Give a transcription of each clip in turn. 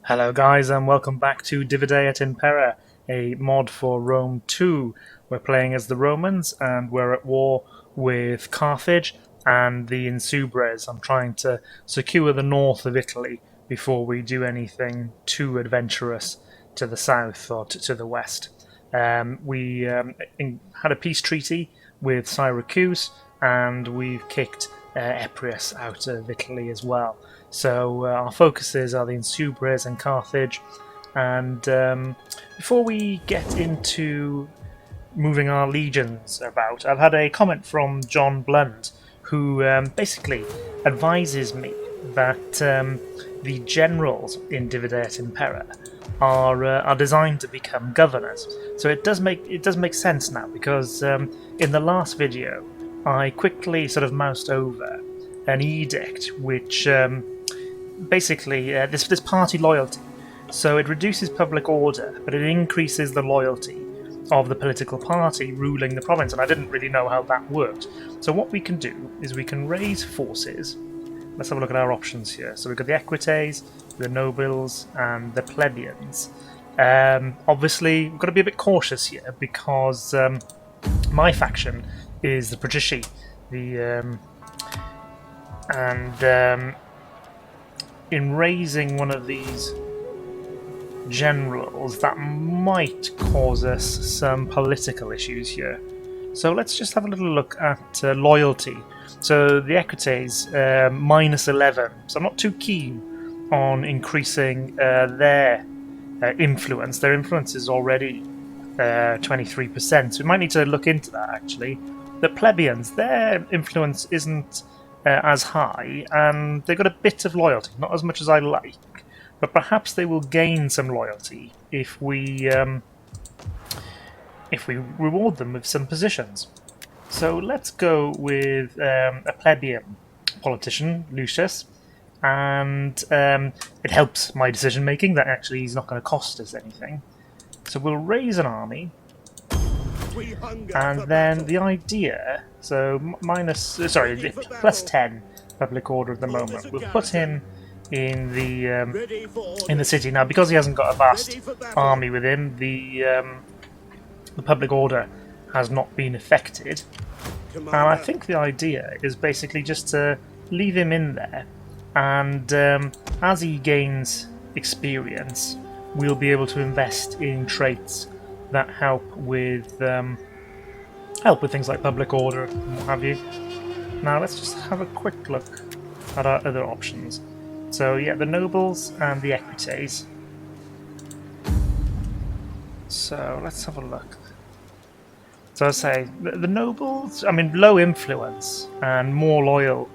Hello guys and welcome back to DeI et Impera, a mod for Rome 2. We're playing as the Romans and we're at war with Carthage and the Insubres. I'm trying to secure the north of Italy before we do anything too adventurous to the south or to the west. We had a peace treaty with Syracuse and we've kicked Eprius out of Italy as well. So our focuses are the Insubres and Carthage. And before we get into moving our legions about, I've had a comment from John Blunt, who basically advises me that the generals in DeI et Impera are designed to become governors. So it does make sense now, because in the last video I quickly sort of moused over an edict which basically this party loyalty. So it reduces public order, but it increases the loyalty of the political party ruling the province, and I didn't really know how that worked. So what we can do is we can raise forces. Let's have a look at our options here. So we've got the equites, the nobles, and the plebeians. Obviously, we've got to be a bit cautious here because my faction is the patrici, in raising one of these generals, that might cause us some political issues here. So let's just have a little look at loyalty. So the equites, minus 11. So I'm not too keen on increasing their influence. Their influence is already 23%. So we might need to look into that, actually. The plebeians, their influence isn't as high, and they've got a bit of loyalty, not as much as I like, but perhaps they will gain some loyalty if we reward them with some positions. So let's go with a plebeian politician, Lucius, and it helps my decision making that actually he's not going to cost us anything. So we'll raise an army. And then the idea, so plus 10 public order at the moment. We'll put him in the city now, because he hasn't got a vast army with him. The public order has not been affected, and I think the idea is basically just to leave him in there, and as he gains experience, we'll be able to invest in traits that help with things like public order and what have you. Now let's just have a quick look at our other options. So yeah, the nobles and the equites. So let's have a look. So I say the nobles, I mean, low influence and more loyal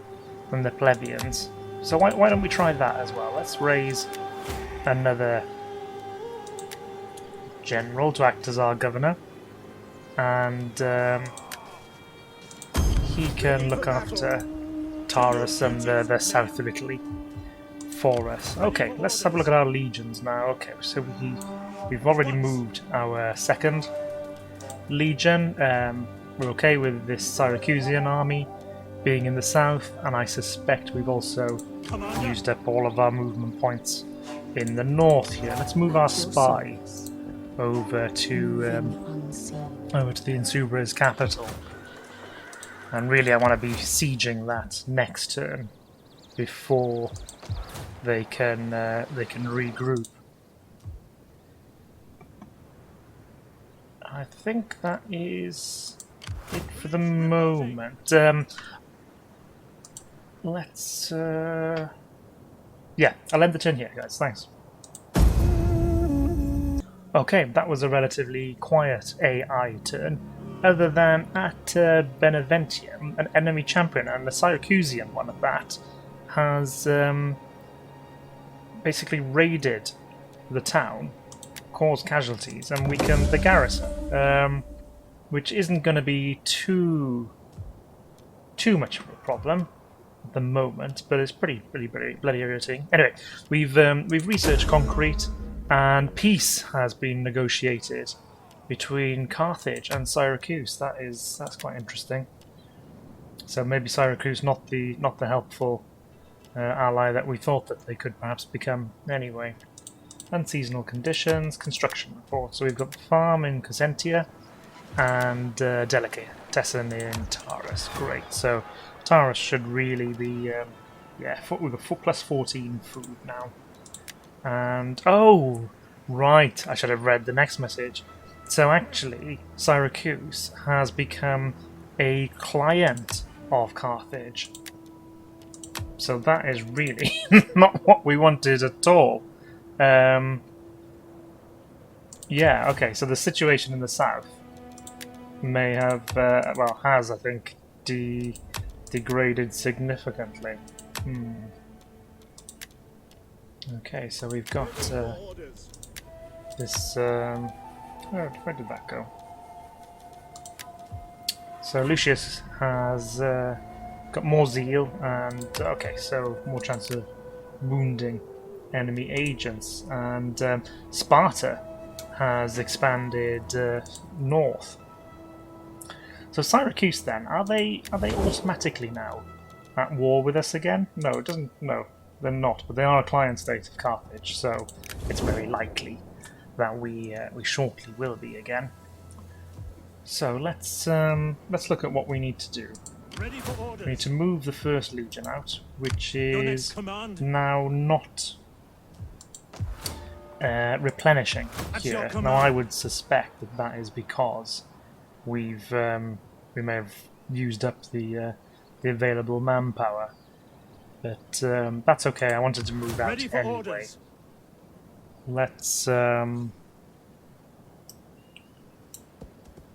than the plebeians. So why don't we try that as well? Let's raise another general to act as our governor, and he can look after Taurus and the south of Italy for us. Okay, let's have a look at our legions now. Okay, so we've already moved our second legion. We're okay with this Syracusan army being in the south, and I suspect we've also used up all of our movement points in the north here. Let's move our spy over to the Insubres capital, and really I want to be sieging that next turn before they can regroup. I think that is it for the moment. Let's yeah, I'll end the turn here, guys. Thanks. Okay, that was a relatively quiet AI turn, other than at Beneventium, an enemy champion, and the Syracusan one of that, has basically raided the town, caused casualties, and weakened the garrison, which isn't going to be too much of a problem at the moment, but it's pretty bloody irritating. Anyway, we've researched concrete, and peace has been negotiated between Carthage and Syracuse. That's quite interesting. So maybe Syracuse not the helpful ally that we thought that they could perhaps become anyway. Unseasonal conditions, construction report. So we've got farm in Cosentia and delicatessen in Taurus. Great. So Taurus should really be, yeah, we've got plus 14 food now. And, oh, right, I should have read the next message. So actually, Syracuse has become a client of Carthage. So that is really not what we wanted at all. Yeah, okay, so the situation in the south may have, well, has, I think, degraded significantly. Okay, so we've got this, where did that go? So Lucius has got more zeal and, okay, so more chance of wounding enemy agents, and Sparta has expanded north. So Syracuse then, are they automatically now at war with us again? No, it doesn't. No, they're not. But they are a client state of Carthage, so it's very likely that we shortly will be again. So let's look at what we need to do. We need to move the First Legion out, which is now not replenishing here. Now I would suspect that that is because we may have used up the available manpower, but that's okay. I wanted to move out anyway. Let's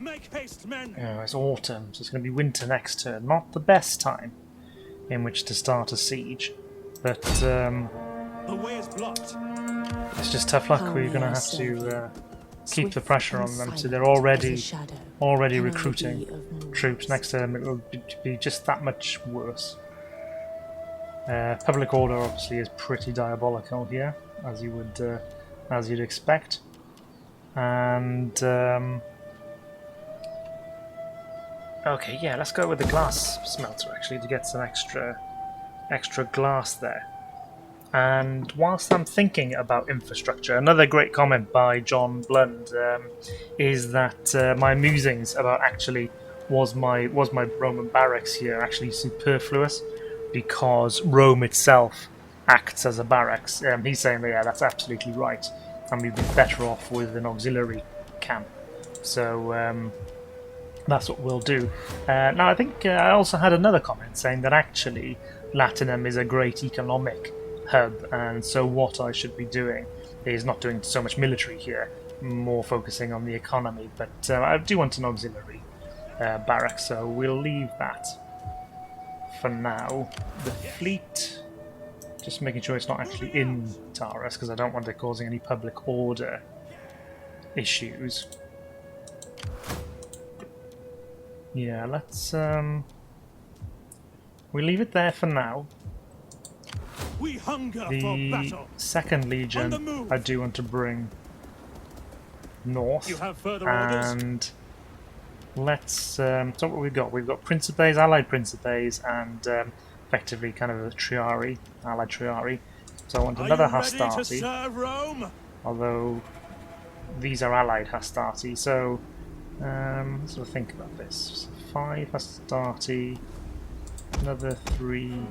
make haste, men. Oh, it's autumn, so it's going to be winter next turn. Not the best time in which to start a siege, but the way is blocked. It's just tough luck. We're going to have to keep the pressure on them. So they're already recruiting troops. Next turn it will be just that much worse. Public order obviously is pretty diabolical here, as you'd expect, and okay, yeah, let's go with the glass smelter actually to get some extra glass there. And whilst I'm thinking about infrastructure, another great comment by John Blund is that my musings about actually was my Roman barracks here actually superfluous, because Rome itself acts as a barracks. He's saying that, yeah, that's absolutely right, and we'd be better off with an auxiliary camp. So that's what we'll do. Now I think I also had another comment saying that actually Latinum is a great economic hub, and so what I should be doing is not doing so much military here, more focusing on the economy, but I do want an auxiliary barrack, so we'll leave that for now. The fleet, just making sure it's not actually in Taurus, because I don't want it causing any public order issues. Yeah, let's we'll leave it there for now. We hunger the for battle. Second Legion I do want to bring north. You have further and let's so what we've got. We've got Principes, allied Principes, and effectively kind of a Triari, allied Triari. So I want another Hastati. Although these are allied Hastati, so let's sort of think about this. 5 Hastati, another 3.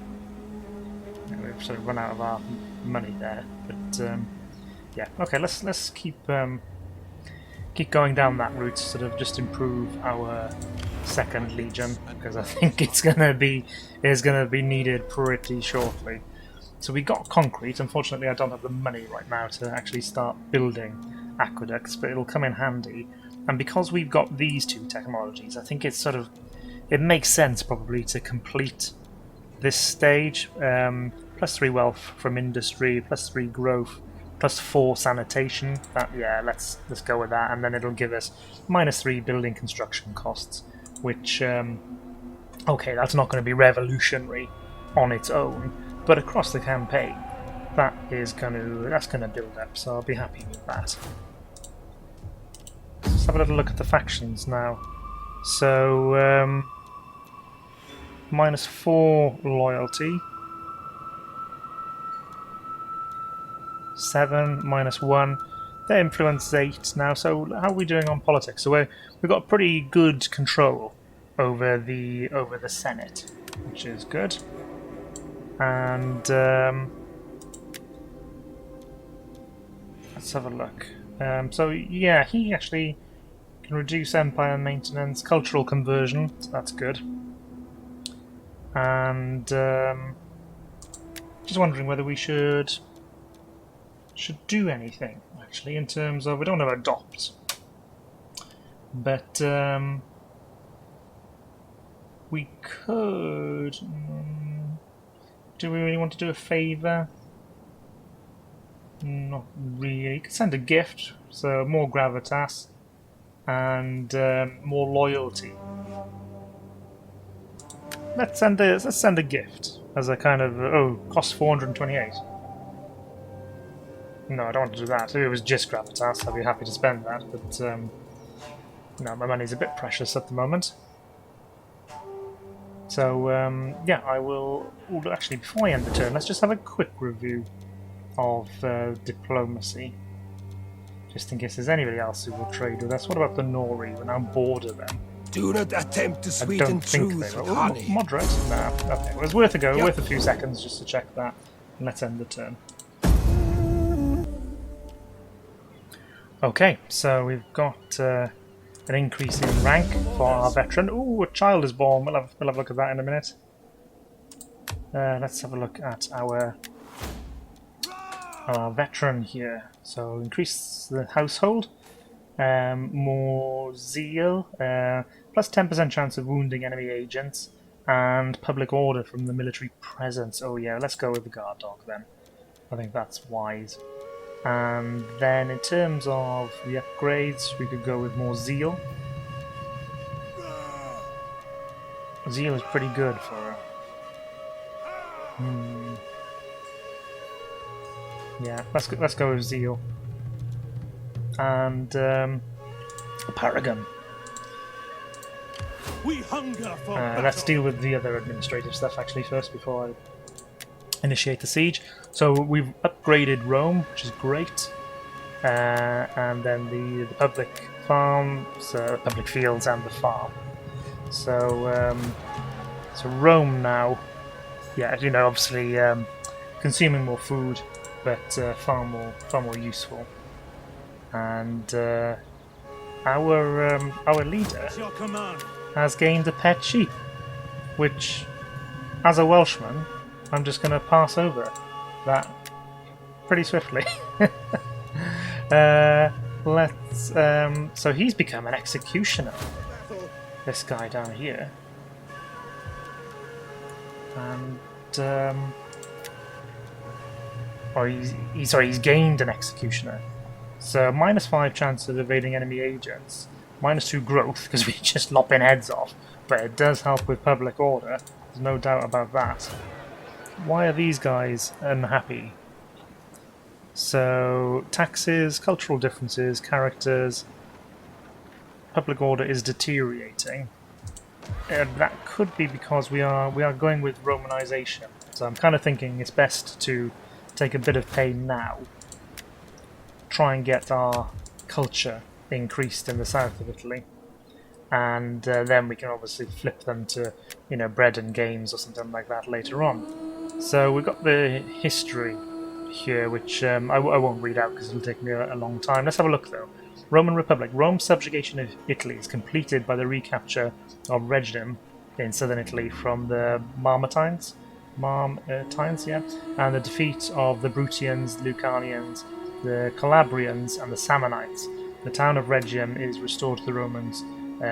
We've sort of run out of our money there, but yeah, okay. Let's keep going down that route, sort of just improve our Second Legion, because I think it's gonna be needed pretty shortly. So we got concrete. Unfortunately, I don't have the money right now to actually start building aqueducts, but it'll come in handy. And because we've got these two technologies, I think it makes sense probably to complete this stage. Plus 3 wealth from industry, plus 3 growth, plus 4 sanitation. That, yeah, let's go with that, and then it'll give us -3 building construction costs, which okay, that's not going to be revolutionary on its own, but across the campaign, that's going to build up. So I'll be happy with that. Let's have a little look at the factions now. So -4 loyalty. 7, -1. Their influence is 8 now. So how are we doing on politics? So we've got pretty good control over the Senate, which is good. And let's have a look. So yeah, he actually can reduce empire maintenance, cultural conversion. So that's good. And just wondering whether we should do anything actually in terms of, we don't want to adopt, but we could. Do we really want to do a favour? Not really. You could send a gift, so more gravitas and more loyalty. Let's send a gift as a kind of cost 428. No, I don't want to do that. If it was just gravitas, I'd be happy to spend that, but no, my money's a bit precious at the moment. So yeah, I will. Actually, before I end the turn, let's just have a quick review of diplomacy, just in case there's anybody else who will trade with us. What about the Nori? We're now border them. Do not attempt to I sweeten don't think truth they with will. honey. Moderate? Nah. Okay, it was worth a go, Yep. worth a few seconds just to check that. And let's end the turn. Okay, so we've got an increase in rank for our veteran. Ooh, a child is born. We'll have a look at that in a minute. Let's have a look at our veteran here. So increase the household, more zeal, plus 10% chance of wounding enemy agents, and public order from the military presence. Oh yeah, let's go with the guard dog then. I think that's wise. And then in terms of the upgrades, we could go with more zeal. Zeal is pretty good for her. Yeah, let's go with zeal. And a paragon. We hunger for Let's battle. deal with the other administrative stuff actually first before I initiate the siege. So we've upgraded Rome, which is great, and then the public farms, public fields, and the farm. So so Rome now, yeah, you know, obviously consuming more food, but far more useful. And our leader At your command. has gained a pet sheep, which, as a Welshman, I'm just going to pass over that pretty swiftly. Let's. So he's become an executioner. This guy down here, and he's gained an executioner. So -5 chance of evading enemy agents, -2 growth because we just lopping heads off, but it does help with public order. There's no doubt about that. Why are these guys unhappy? So taxes, cultural differences, characters, public order is deteriorating. That could be because we are going with Romanization. So I'm kind of thinking it's best to take a bit of pain now, try and get our culture increased in the south of Italy, and then we can obviously flip them to, you know, bread and games or something like that later on. So we've got the history here, which I won't read out because it'll take me a long time. Let's have a look though. Roman Republic. Rome's subjugation of Italy is completed by the recapture of Rhegium in southern Italy from the Mamertines, yeah, and the defeat of the Bruttians, Lucanians, the Calabrians, and the Samnites. The town of Rhegium is restored to the Romans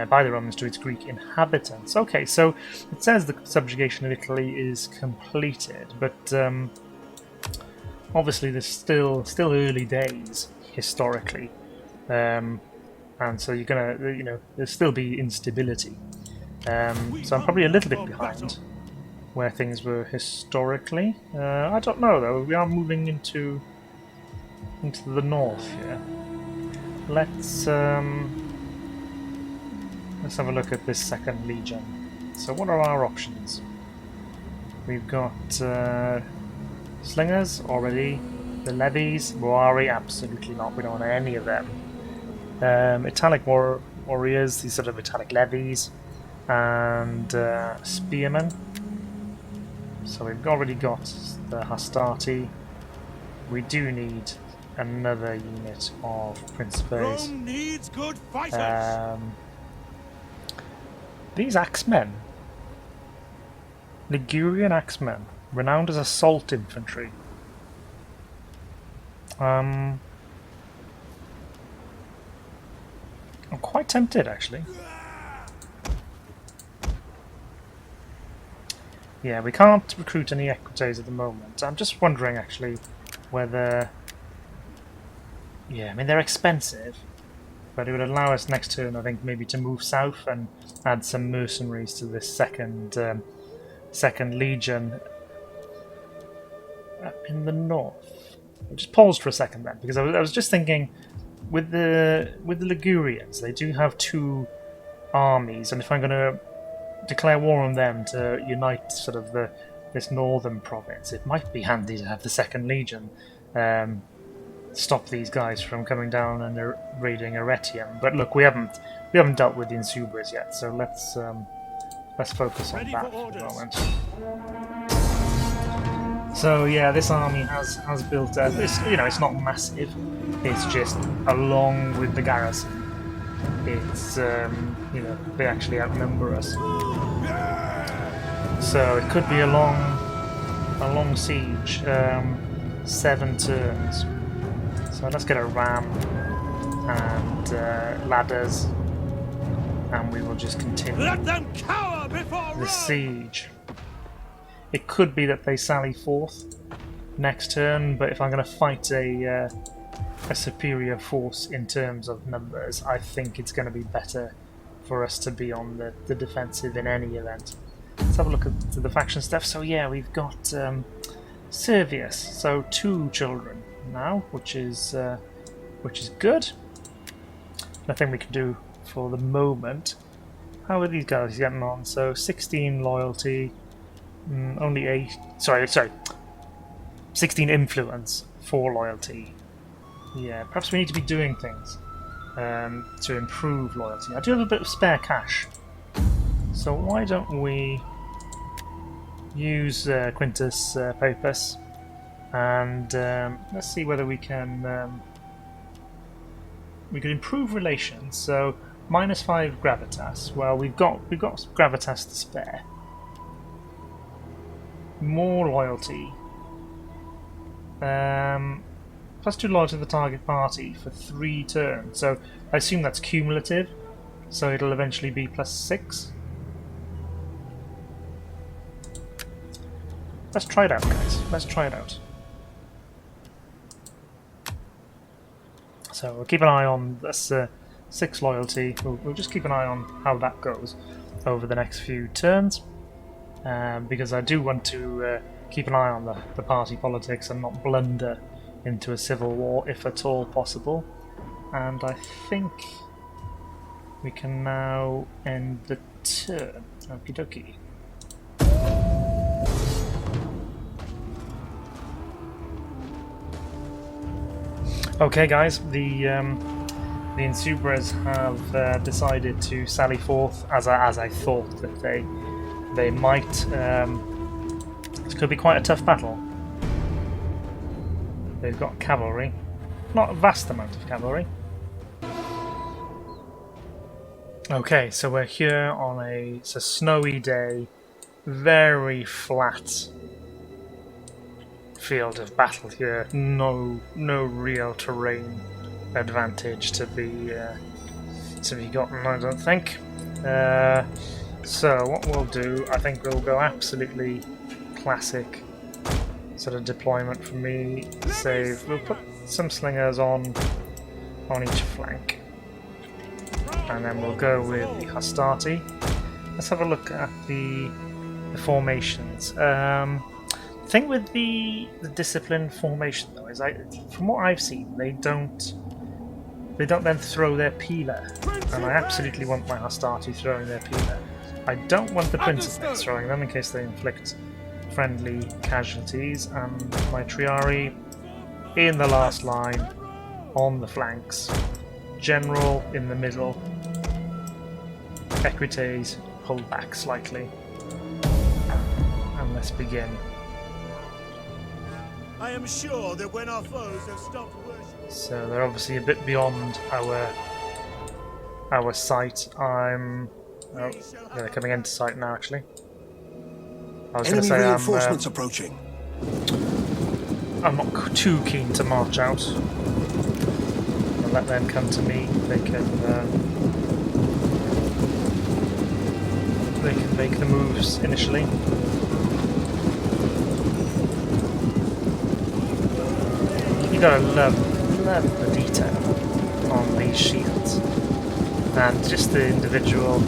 by the Romans to its Greek inhabitants. Okay, so it says the subjugation of Italy is completed, but obviously there's still early days historically, and so you're gonna, you know, there'll still be instability. So I'm probably a little bit behind where things were historically. I don't know though. We are moving into the north here. Let's have a look at this second legion. So what are our options? We've got slingers already. The levies, Moari, absolutely not. We don't want any of them. Italic warriors, these sort of Italic levies, and spearmen. So we've already got the Hastati. We do need another unit of Principes. Rome needs good fighters. These axemen, Ligurian axemen, renowned as assault infantry. I'm quite tempted, actually. Yeah, we can't recruit any equites at the moment. I'm just wondering, actually, whether... Yeah, I mean, they're expensive, but it would allow us next turn, I think, maybe to move south and add some mercenaries to this second legion up in the north. I just paused for a second then, because I was just thinking, with the Ligurians, they do have two armies, and if I'm going to declare war on them to unite sort of this northern province, it might be handy to have the second legion stop these guys from coming down and raiding Arretium. But look, we haven't dealt with the Insubres yet, so let's focus on that for the moment. So yeah, this army has built up. It's not massive. It's just along with the garrison. It's they actually outnumber us. So it could be a long siege. 7 turns. So let's get a ram and ladders, and we will just continue Let them cower before the Rome! siege. It could be that they sally forth next turn, but if I'm going to fight a superior force in terms of numbers, I think it's going to be better for us to be on the defensive in any event. Let's have a look at the faction stuff. So yeah, we've got Servius, so 2 children now, which is good. Nothing we can do for the moment. How are these guys getting on? So 16 loyalty, only 8. Sorry, 16 influence, 4 loyalty. Yeah, perhaps we need to be doing things to improve loyalty. I do have a bit of spare cash, so why don't we use Quintus Papus, and let's see whether we can improve relations. So -5 gravitas. Well, we've got gravitas to spare. More loyalty. +2 loyalty to the target party for 3 turns. So I assume that's cumulative. So it'll eventually be +6. Let's try it out, guys. Let's try it out. So we'll keep an eye on this 6 loyalty. We'll just keep an eye on how that goes over the next few turns, because I do want to keep an eye on the party politics and not blunder into a civil war if at all possible. And I think we can now end the turn. Okie dokie. Okay, guys, the Insubres have decided to sally forth, as I thought that they might. This could be quite a tough battle. They've got cavalry, not a vast amount of cavalry. Okay, so we're here on it's a snowy day, very flat field of battle here. No real terrain advantage to be gotten, I don't think. So what we'll do, I think we'll go absolutely classic sort of deployment for me. Save. We'll put some slingers on each flank, and then we'll go with the Hastati. Let's have a look at the formations. The thing with the disciplined formation though is, from what I've seen, they don't then throw their peeler, and I absolutely want my Hastati throwing their peeler. I don't want the Principes throwing them in case they inflict friendly casualties, and my Triari in the last line, on the flanks, general in the middle, equites pull back slightly, and let's begin. I am sure that when our foes have stopped worshiping. So they're obviously a bit beyond our sight. Oh, yeah, they're coming into sight now. Actually, I was going to say reinforcements approaching. I'm not too keen to march out. I'll let them come to me. They can make the moves initially. You gotta love the detail on these shields, and just the individual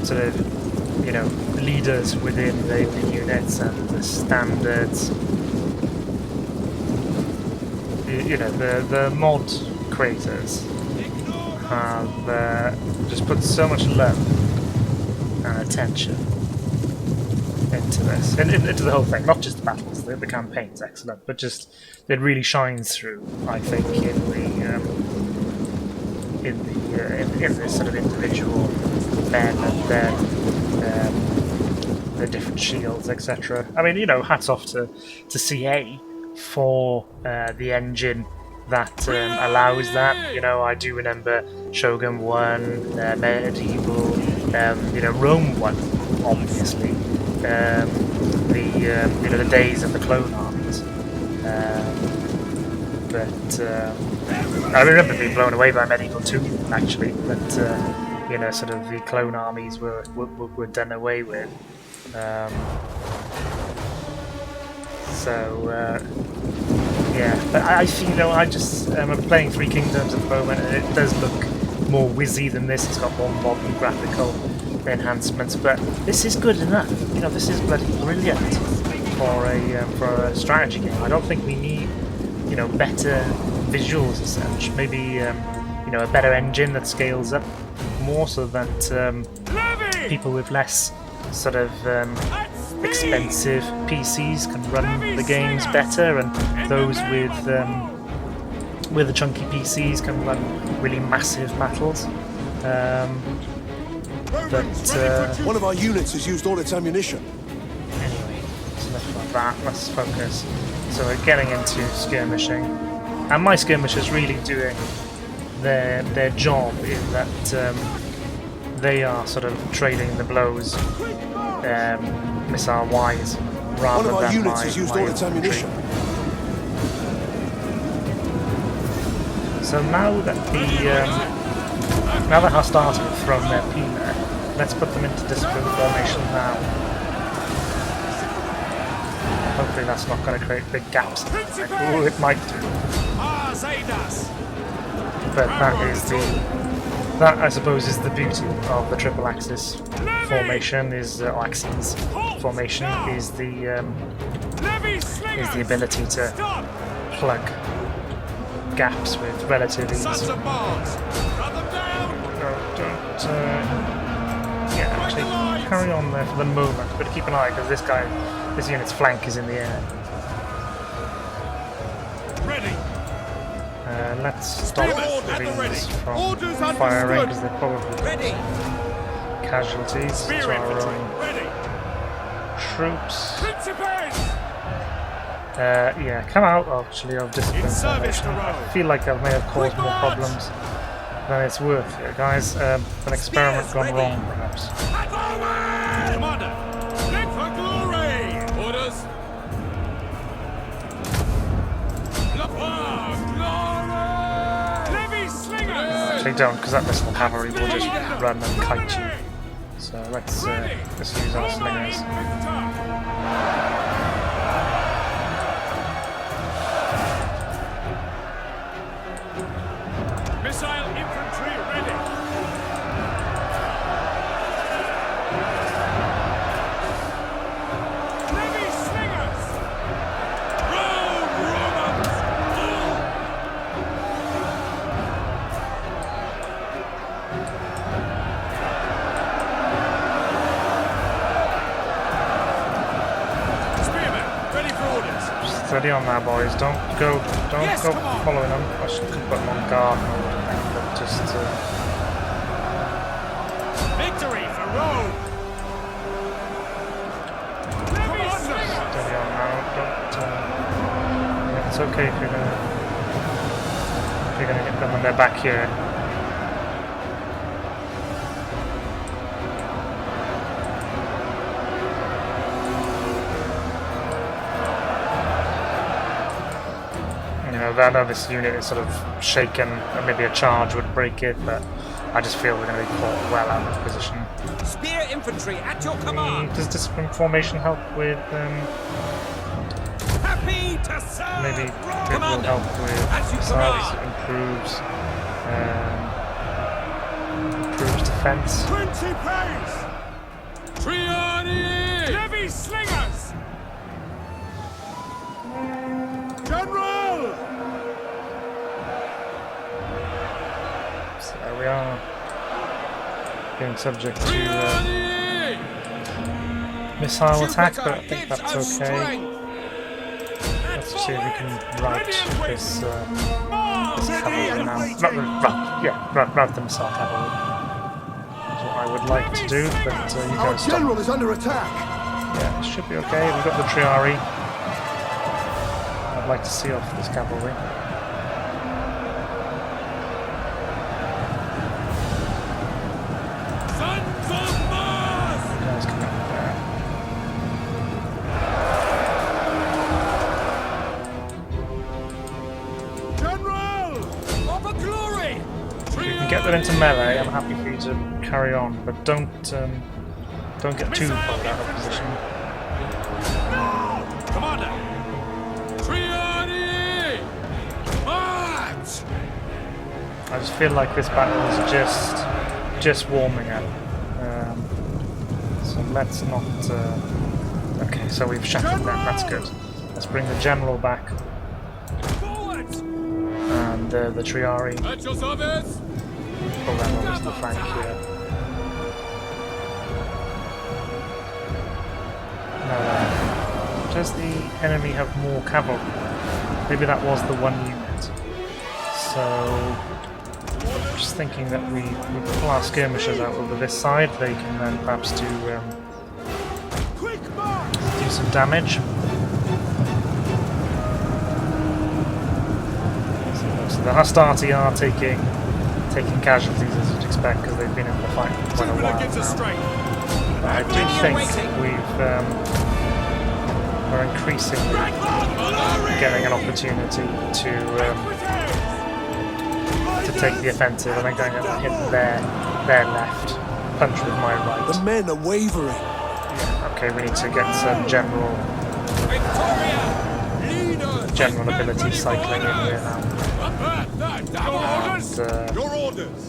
sort of, you know, leaders within the units and the standards. You know, the mod creators have just put so much love and attention into this, into the whole thing, not just the battles. The campaign's excellent, but just it really shines through, I think, in this sort of individual men and their different shields, etc. I mean, you know, hats off to CA for the engine that allows that. You know, I do remember Shogun 1, Medieval, you know, Rome 1, obviously. You know, the days of the clone armies. But I remember being blown away by Medieval 2, actually. But you know, sort of the clone armies were done away with. Yeah, but I feel, you know, I'm playing Three Kingdoms at the moment, and it does look more whizzy than this. It's got more modern graphical enhancements, but this is good enough. You know, this is bloody brilliant for a strategy game. I don't think we need, you know, better visuals as such. Maybe you know, a better engine that scales up more so that people with less sort of expensive PCs can run the games better, and those with the chunky PCs can run really massive battles. One of our units has used all its ammunition. Anyway, so enough of that. Let's focus. So we're getting into skirmishing, and my skirmishers really doing their job in that they are sort of trading the blows missile-wise rather than my units has used all its ammunition. So now that now that hostilities have thrown their Pima, let's put them into discipline formation now. Hopefully that's not going to create big gaps. Ooh, it might do. But that I suppose is the beauty of the triple axis formation, is or axes formation, is the ability to plug gaps with relative ease. Yeah, actually carry on there for the moment, but keep an eye because this unit's flank is in the air. Let's stop these from firing because they're probably casualties to our own troops. Yeah, come out actually of discipline formation. I feel like I may have caused more problems than it's worth here, guys. An experiment gone wrong, perhaps. Commander, live for glory! Orders! They don't, because that missile cavalry will just run and kite you. So let's use our slingers. Missile infantry ready! Heavy slingers! Rome, Romans! Steady on that, boys. Don't go Yes, come on. following them. I should put them on guard mode, I think, but just Victory for Rome! steady on now. Don't. Yeah, it's okay if you're gonna get them when they're back here. You know, that other unit is sort of shaken, and maybe a charge would break it, but I just feel we're going to be caught well out of position. Spear infantry at your command. Does discipline formation help with Happy to serve. maybe it will Commander, help with as you missiles, improves defense. 20 pace! Triani! Heavy slingers! General! So there we are, being subject to Triani! missile attack, but I think that's okay. Let's see if we can rout this cavalry now. Rout the missile cavalry. That's what I would like to do, but you Our guys stop. general is under attack. Yeah, it should be okay. We've got the Triari. I'd like to see off this cavalry. Sons of Mars! You guys come up there. General! Of a glory. If you can get them into melee, I'm happy for you to carry on, but don't get too pulled out of position. Commander! Triani! March! I just feel like this battle is just warming up. So let's not. Okay, so we've shattered them. That's good. Let's bring the general back Forward! and the Triari. At your service! Pull them over to the flank here. Now, does the enemy have more cavalry? Maybe that was the one unit. So, just thinking that we pull our skirmishers out over this side, they can then perhaps do Quick march! some damage. So the Hastati are taking casualties, as you'd expect, because they've been in the fight for quite a while gives us now. strength. But I do think we're increasingly getting an opportunity to take the offensive, and I'm going to hit their left, punch with my The right. men are wavering. Yeah, okay, we need to get some general ability cycling in here now. And Your orders!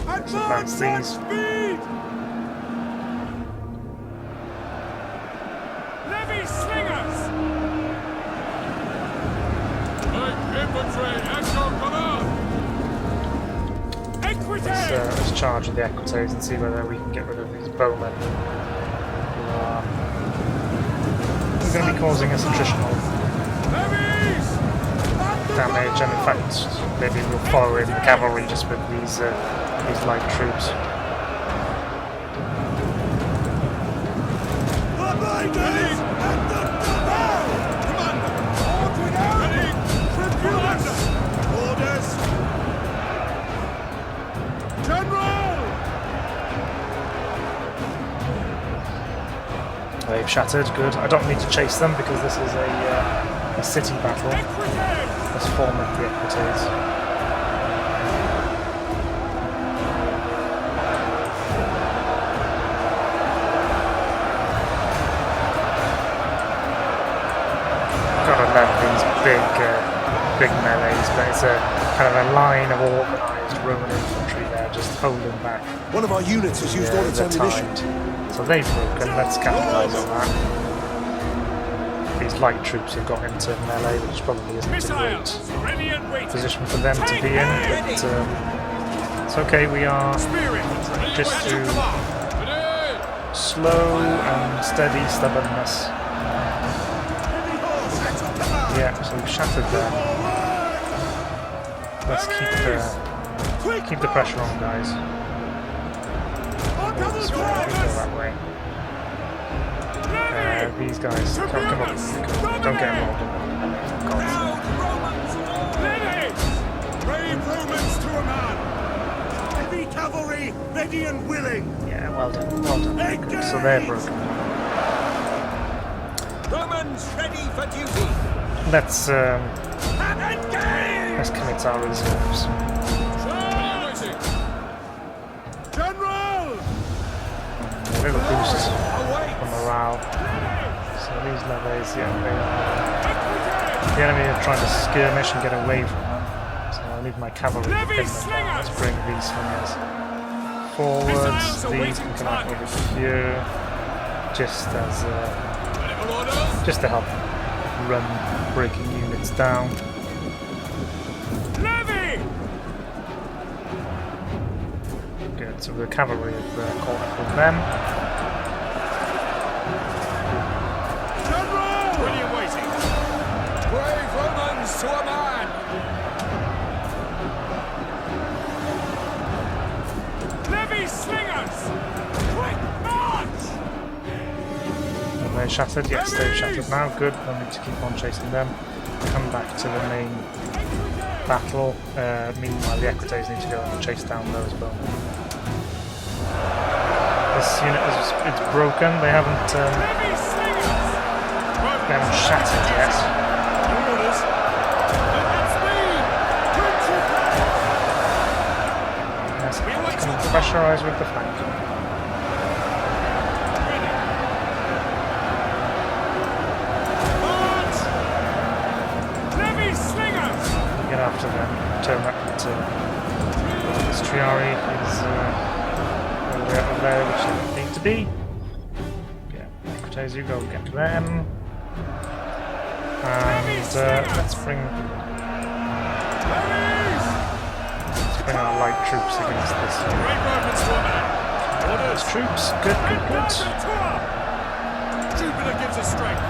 advance at these. speed! Levy slingers! Light infantry at your command! Equity! Let's charge with the Equites and see whether we can get rid of these bowmen who are going to be causing us attritional Levies! damage, and in fact maybe we'll follow in the cavalry just with these light troops. They've shattered, good. I don't need to chase them because this is a city battle. Let's form up the Equites. Gotta love these big melees, but it's a kind of a line of organised Roman infantry there, just holding back. One of our units has used all its the ammunition. tide. So they've broken, let's capitalise on that. These light troops have got into melee, which probably isn't a Missiles great ready and waiting. position for them to be in, but it's okay, we are Spear infantry just at your to command. slow and steady stubbornness. Yeah, so we've shattered them. Let's keep the pressure on, guys. Let's go that way. These guys, come on, don't get involved in them. Proud Romans! Ladies! Brave Romans to a man! Heavy cavalry, ready and willing! Yeah, well done, well done. Good. So they're broken. Romans ready for duty! Let's commit our reserves. General! A little boost for Await! morale. So these levies, yeah, they are. The enemy are trying to skirmish and get away from them. So I need my cavalry to pin them down. Let's bring these slingers forwards. These can come out over here, just to help run breaking units down. Levy! Good. So the cavalry have caught up with them. Ready and waiting. Brave Romans to a man! Levy slingers! Quick march! Are they shattered? Yes, they've shattered now. Good. I need to keep on chasing them. Come back to the main battle. Meanwhile, the Equites need to go and chase down those bowmen. This unit it's broken. They haven't Levy slingers! shattered yet. Orders! That's me! Yes, come and pressurize with the flank. March! Levy slingers! Get after them. Turn that to this Triari is over there, which they need to be. Yeah, Equites, you go get them. And let's bring our light troops against this Brave Romans to a man! Orders troops. Good. Jupiter gives us strength.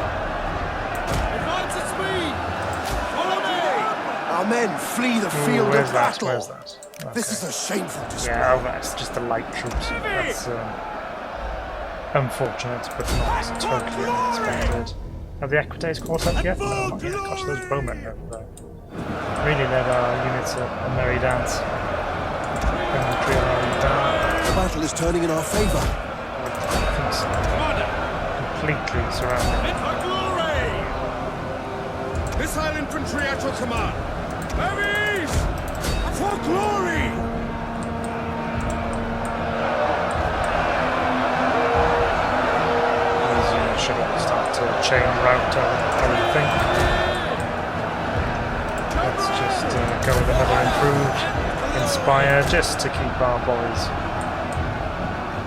Advance at speed! Follow me! Our men flee the Ooh, field where's of that? battle! Where's that? This is Okay. a shameful display. Yeah, oh, that's just the light troops. That's unfortunate, but not totally unexpected. Have the Equites caught up yet? No, not yet. Gosh, those bowmen have really led our units a merry dance. Bring the trio down. The battle is turning in our favor. Elephants completely surrounded. In for glory! Missile infantry at your command. Levies! For glory! These units should all start to chain route, I would think. Let's just go with another improved Inspire, just to keep our boys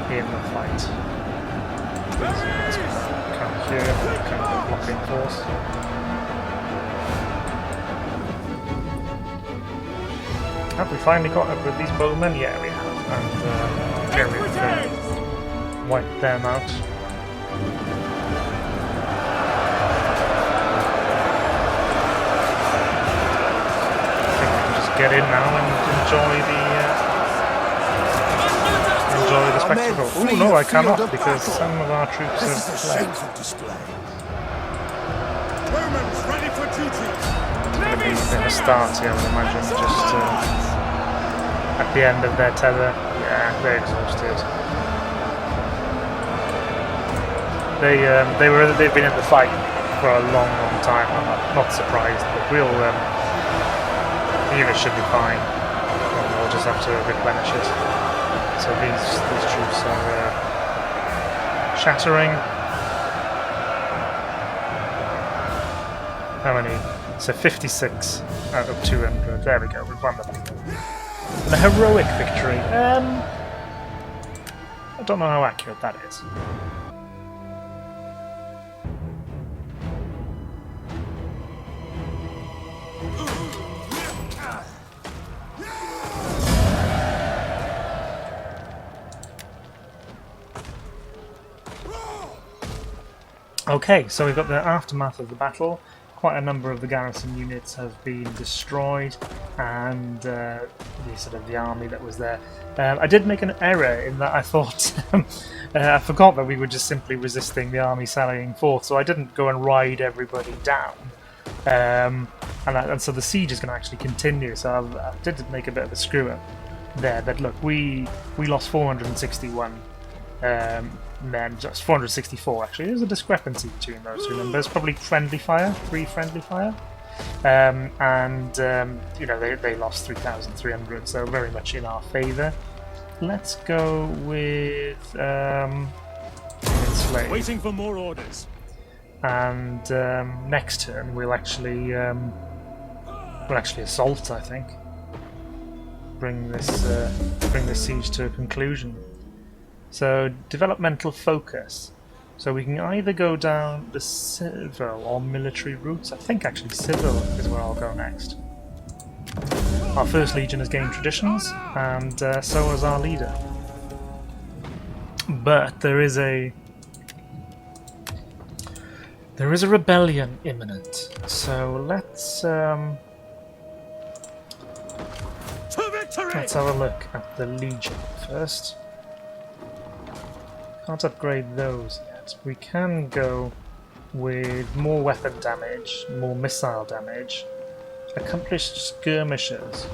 in the fight. These units come here, kind of a blocking force. Have we finally got up with these bowmen? Yeah, we have. And yeah, we've wiped them out. Get in now and enjoy the spectacle. Oh no, I cannot, because some of our troops This have is a fled. shameful display. Romans ready for duty. It's going to start here, I would imagine, just at the end of their tether. Yeah, they're exhausted. They've been in the fight for a long time. I'm not surprised, but we'll. The unit should be fine, and we'll just have to replenish it. So these troops are shattering. How many? So 56 out of 200. There we go, we've won the battle. And a heroic victory. I don't know how accurate that is. Okay, so we've got the aftermath of the battle. quite a number of the garrison units have been destroyed, and the army that was there. I did make an error in that I thought I forgot that we were just simply resisting the army sallying forth, so I didn't go and ride everybody down. And so the siege is going to actually continue. So I did make a bit of a screw up there. But look, we lost 461 men, just 464 actually. There's a discrepancy between those two numbers. Probably friendly fire, 3 friendly fire, you know, they lost 3,300. So very much in our favour. Let's go with enslave. Waiting for more orders. And next turn we'll actually assault. I think bring this siege to a conclusion. So developmental focus. So we can either go down the civil or military routes. I think actually civil is where I'll go next. Our first legion has gained traditions, and so has our leader. But there is a rebellion imminent. So let's To victory! have a look at the legion first. Can't upgrade those yet. We can go with more weapon damage, more missile damage, accomplished skirmishers.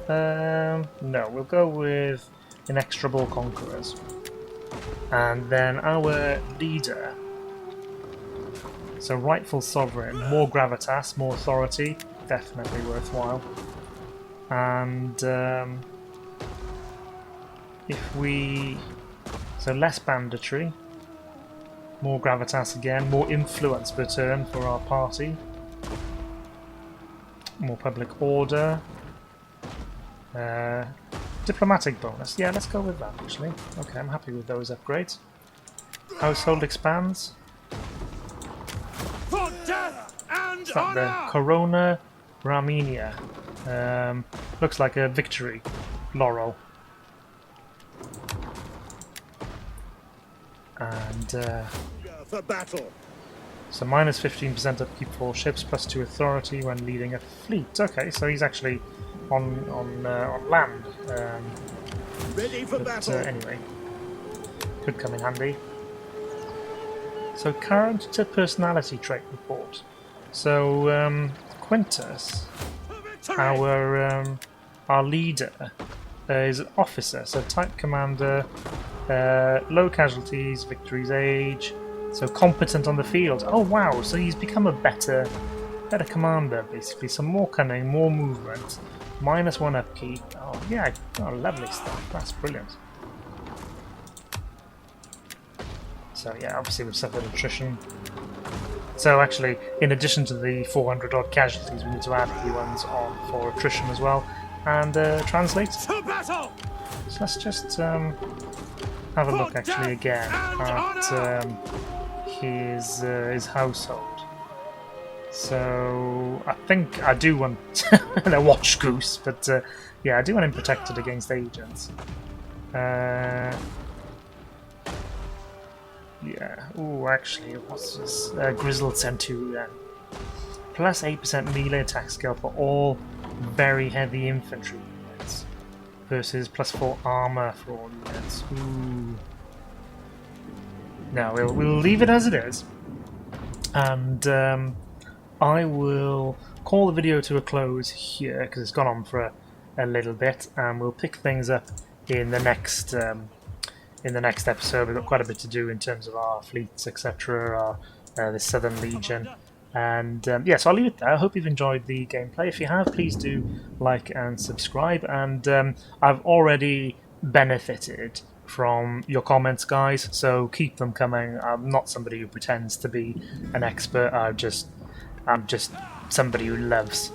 No, we'll go with inexorable conquerors. And then our leader. So rightful sovereign, more gravitas, more authority, definitely worthwhile. And so less banditry, more gravitas again, more influence per turn for our party, more public order, diplomatic bonus. Yeah, let's go with that actually. Okay, I'm happy with those upgrades. Household expands. For death and Is that the honor! Corona Ramenia? Looks like a victory laurel. And For battle. so minus 15% upkeep for all ships, plus 2 authority when leading a fleet. Okay, so he's actually on land. Ready for But battle. anyway, could come in handy. So character personality trait report. So Quintus, To victory! our leader, is an officer. So type commander, low casualties, victories age. So competent on the field. Oh wow! So he's become a better commander basically. So more cunning, more movement, minus 1 upkeep. Oh yeah, oh, lovely stuff. That's brilliant. So yeah, obviously we've suffered attrition. So actually, in addition to the 400 odd casualties, we need to add the ones on for attrition as well, and translate. To battle! So let's just have a look actually again at his household. So I think I do want a watch goose, but yeah, I do want him protected against agents. Yeah. Oh, actually, what's this? Grizzled Centurion. Plus 8% melee attack skill for all very heavy infantry units. Versus plus 4 armor for all units. Ooh. No, we'll leave it as it is. And I will call the video to a close here, because it's gone on for a little bit. And we'll pick things up in the next... in the next episode. We've got quite a bit to do in terms of our fleets, etc., the Southern Legion. And yeah, so I'll leave it there. I hope you've enjoyed the gameplay. If you have, please do like and subscribe. And I've already benefited from your comments, guys, so keep them coming. I'm not somebody who pretends to be an expert. I'm just somebody who loves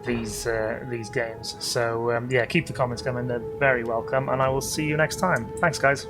these games. So yeah, keep the comments coming. They're very welcome, and I will see you next time. Thanks, guys.